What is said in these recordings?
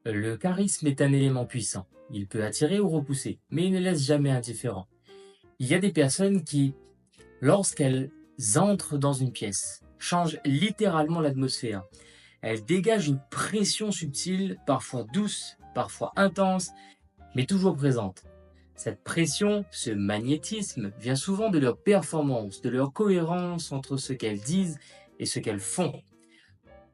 Le charisme est un élément puissant. Il peut attirer ou repousser, mais il ne laisse jamais indifférent. Il y a des personnes qui, lorsqu'elles entrent dans une pièce, changent littéralement l'atmosphère. Elles dégagent une pression subtile, parfois douce, parfois intense, mais toujours présente. Cette pression, ce magnétisme, vient souvent de leur performance, de leur cohérence entre ce qu'elles disent et ce qu'elles font.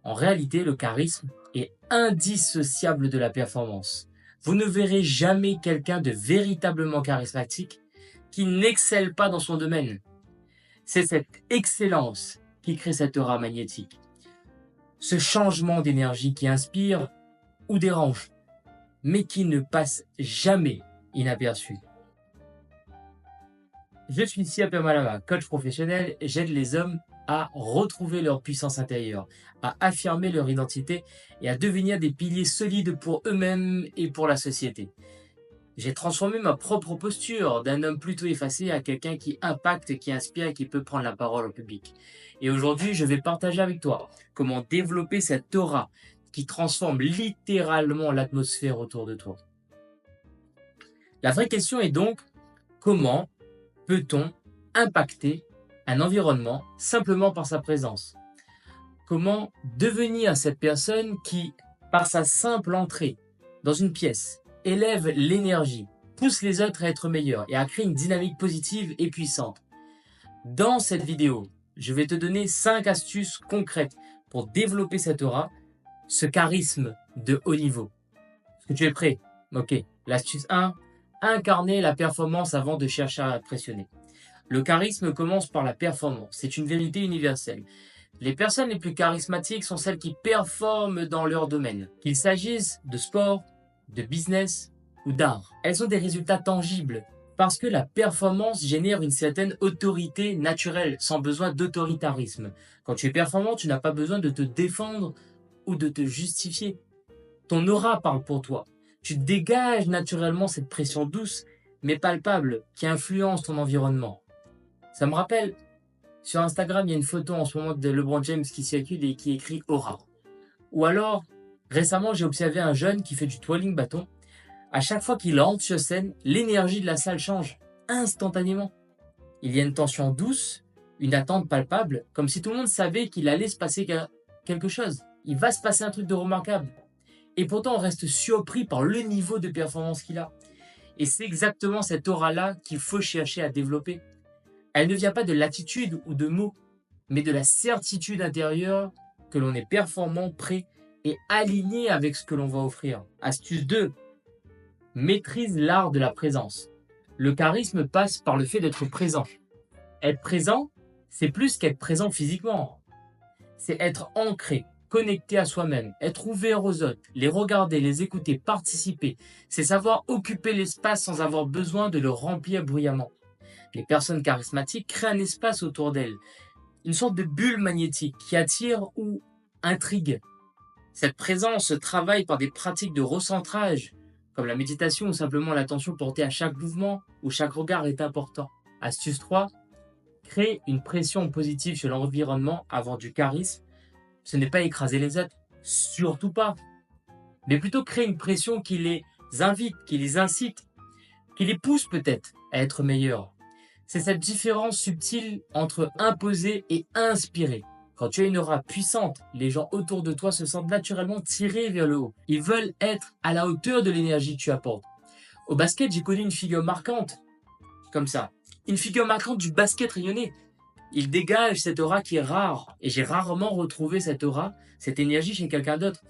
En réalité, le charisme est indissociable de la performance. Vous ne verrez jamais quelqu'un de véritablement charismatique qui n'excelle pas dans son domaine. C'est cette excellence qui crée cette aura magnétique. Ce changement d'énergie qui inspire ou dérange, mais qui ne passe jamais inaperçu. Je suis Siaper Malama, coach professionnel, et j'aide les hommes à retrouver leur puissance intérieure, à affirmer leur identité et à devenir des piliers solides pour eux-mêmes et pour la société. J'ai transformé ma propre posture d'un homme plutôt effacé à quelqu'un qui impacte, qui inspire et qui peut prendre la parole au public. Et aujourd'hui, je vais partager avec toi comment développer cette aura qui transforme littéralement l'atmosphère autour de toi. La vraie question est donc, comment peut-on impacter un environnement simplement par sa présence? Comment devenir cette personne qui, par sa simple entrée dans une pièce, élève l'énergie, pousse les autres à être meilleurs et à créer une dynamique positive et puissante? Dans cette vidéo, je vais te donner 5 astuces concrètes pour développer cette aura, ce charisme de haut niveau. Est-ce que tu es prêt? Ok. L'astuce 1, incarner la performance avant de chercher à impressionner. Le charisme commence par la performance, c'est une vérité universelle. Les personnes les plus charismatiques sont celles qui performent dans leur domaine, qu'il s'agisse de sport, de business ou d'art. Elles ont des résultats tangibles parce que la performance génère une certaine autorité naturelle, sans besoin d'autoritarisme. Quand tu es performant, tu n'as pas besoin de te défendre ou de te justifier. Ton aura parle pour toi. Tu dégages naturellement cette pression douce, mais palpable, qui influence ton environnement. Ça me rappelle, sur Instagram, il y a une photo en ce moment de LeBron James qui circule et qui écrit Aura. Ou alors, récemment, j'ai observé un jeune qui fait du twirling bâton. À chaque fois qu'il entre sur scène, l'énergie de la salle change instantanément. Il y a une tension douce, une attente palpable, comme si tout le monde savait qu'il allait se passer quelque chose. Il va se passer un truc de remarquable. Et pourtant, on reste surpris par le niveau de performance qu'il a. Et c'est exactement cette aura-là qu'il faut chercher à développer. Elle ne vient pas de l'attitude ou de mots, mais de la certitude intérieure que l'on est performant, prêt et aligné avec ce que l'on va offrir. Astuce 2. Maîtrise l'art de la présence. Le charisme passe par le fait d'être présent. Être présent, c'est plus qu'être présent physiquement. C'est être ancré, connecté à soi-même, être ouvert aux autres, les regarder, les écouter, participer. C'est savoir occuper l'espace sans avoir besoin de le remplir bruyamment. Les personnes charismatiques créent un espace autour d'elles, une sorte de bulle magnétique qui attire ou intrigue. Cette présence se travaille par des pratiques de recentrage, comme la méditation ou simplement l'attention portée à chaque mouvement où chaque regard est important. Astuce 3, créer une pression positive sur l'environnement avant du charisme. Ce n'est pas écraser les autres, surtout pas, mais plutôt créer une pression qui les invite, qui les incite, qui les pousse peut-être à être meilleurs. C'est cette différence subtile entre imposer et inspirer. Quand tu as une aura puissante, les gens autour de toi se sentent naturellement tirés vers le haut. Ils veulent être à la hauteur de l'énergie que tu apportes. Au basket, j'ai connu une figure marquante, comme ça. Une figure marquante du basket rayonné. Il dégage cette aura qui est rare. Et j'ai rarement retrouvé cette aura, cette énergie chez quelqu'un d'autre.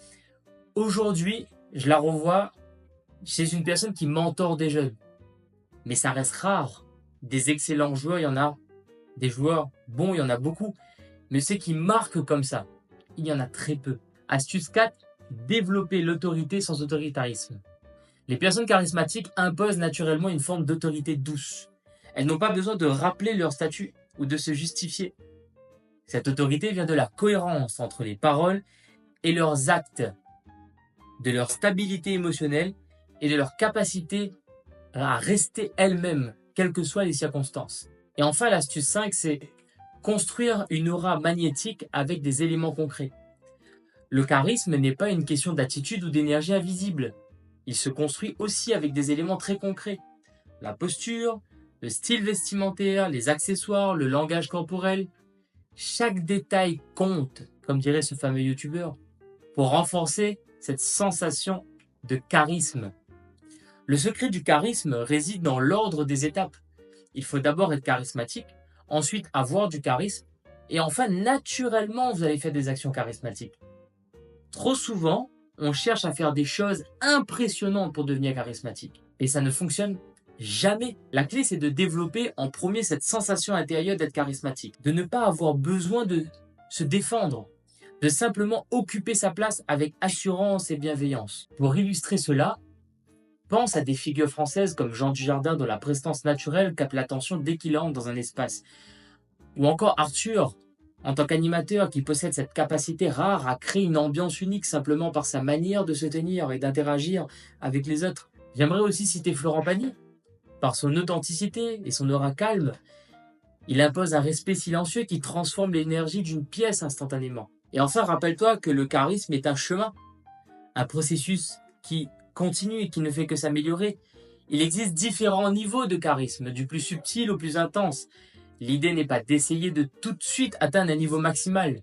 Aujourd'hui, je la revois chez une personne qui mentore des jeunes. Mais ça reste rare. Des excellents joueurs, il y en a. Des joueurs bons, il y en a beaucoup. Mais ceux qui marquent comme ça, il y en a très peu. Astuce 4, développer l'autorité sans autoritarisme. Les personnes charismatiques imposent naturellement une forme d'autorité douce. Elles n'ont pas besoin de rappeler leur statut ou de se justifier. Cette autorité vient de la cohérence entre les paroles et leurs actes, de leur stabilité émotionnelle et de leur capacité à rester elles-mêmes, quelles que soient les circonstances. Et enfin, l'astuce 5, c'est construire une aura magnétique avec des éléments concrets. Le charisme n'est pas une question d'attitude ou d'énergie invisible. Il se construit aussi avec des éléments très concrets. La posture, le style vestimentaire, les accessoires, le langage corporel. Chaque détail compte, comme dirait ce fameux youtubeur, pour renforcer cette sensation de charisme. Le secret du charisme réside dans l'ordre des étapes. Il faut d'abord être charismatique, ensuite avoir du charisme, et enfin, naturellement, vous allez faire des actions charismatiques. Trop souvent, on cherche à faire des choses impressionnantes pour devenir charismatique, et ça ne fonctionne jamais. La clé, c'est de développer en premier cette sensation intérieure d'être charismatique, de ne pas avoir besoin de se défendre, de simplement occuper sa place avec assurance et bienveillance. Pour illustrer cela, pense à des figures françaises comme Jean Dujardin dont la prestance naturelle capte l'attention dès qu'il entre dans un espace. Ou encore Arthur, en tant qu'animateur qui possède cette capacité rare à créer une ambiance unique simplement par sa manière de se tenir et d'interagir avec les autres. J'aimerais aussi citer Florent Pagny. Par son authenticité et son aura calme, il impose un respect silencieux qui transforme l'énergie d'une pièce instantanément. Et enfin, rappelle-toi que le charisme est un chemin, un processus qui continue et qui ne fait que s'améliorer. Il existe différents niveaux de charisme, du plus subtil au plus intense. L'idée n'est pas d'essayer de tout de suite atteindre un niveau maximal,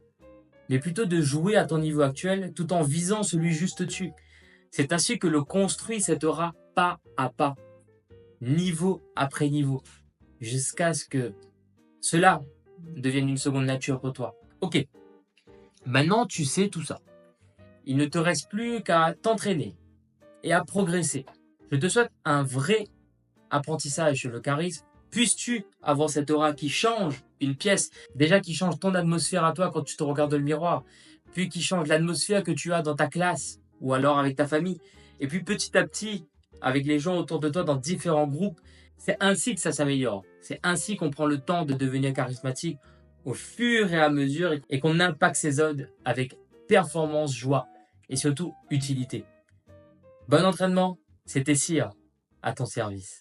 mais plutôt de jouer à ton niveau actuel tout en visant celui juste au-dessus. C'est ainsi que l'on construit cette aura pas à pas, niveau après niveau, jusqu'à ce que cela devienne une seconde nature pour toi. Ok, maintenant tu sais tout ça. Il ne te reste plus qu'à t'entraîner et à progresser. Je te souhaite un vrai apprentissage sur le charisme. Puisses-tu avoir cette aura qui change une pièce, déjà qui change ton atmosphère à toi quand tu te regardes dans le miroir, puis qui change l'atmosphère que tu as dans ta classe ou alors avec ta famille, et puis petit à petit avec les gens autour de toi dans différents groupes. C'est ainsi que ça s'améliore. C'est ainsi qu'on prend le temps de devenir charismatique au fur et à mesure et qu'on impacte ses odes avec performance, joie et surtout utilité. Bon entraînement, c'était Cyr, à ton service.